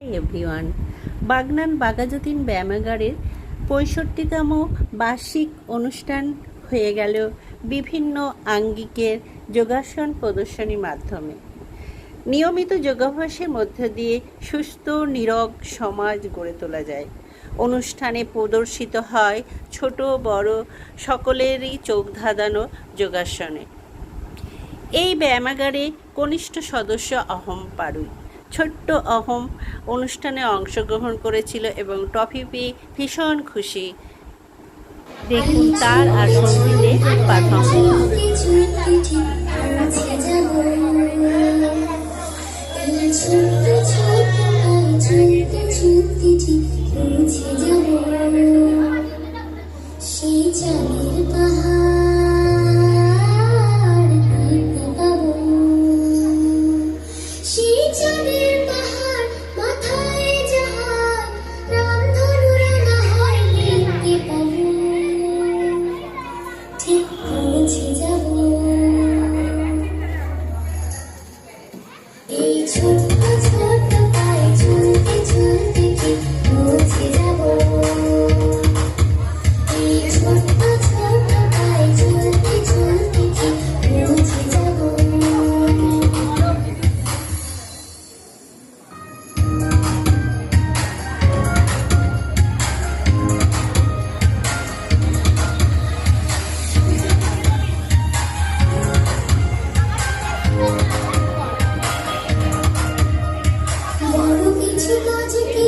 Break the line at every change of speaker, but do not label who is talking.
Everyone, Bagnan Baghajatin ব্যায়ামাগারের ৬৫তম বার্ষিক অনুষ্ঠান হয়ে গেল বিভিন্ন আঙ্গিকের যোগাসন প্রদর্শনীর মাধ্যমে। নিয়মিত যোগাভ্যাসের মধ্য দিয়ে সুস্থ নীরোগ সমাজ গড়ে তোলা যায়। অনুষ্ঠানে প্রদর্শিত হয় ছোট বড় সকলেরই চোখ ধাঁধানো যোগাসনে। এই ব্যায়ামাগারে কনিষ্ঠ সদস্য অহম পারুই ছোট্ট অহম অনুষ্ঠানে অংশগ্রহণ করেছিল এবং ট্রফি পেয়ে ভীষণ খুশি। দেখুন তার আর সঙ্গীদের পারফরমেন্স।
বড় কিছু কাজ কি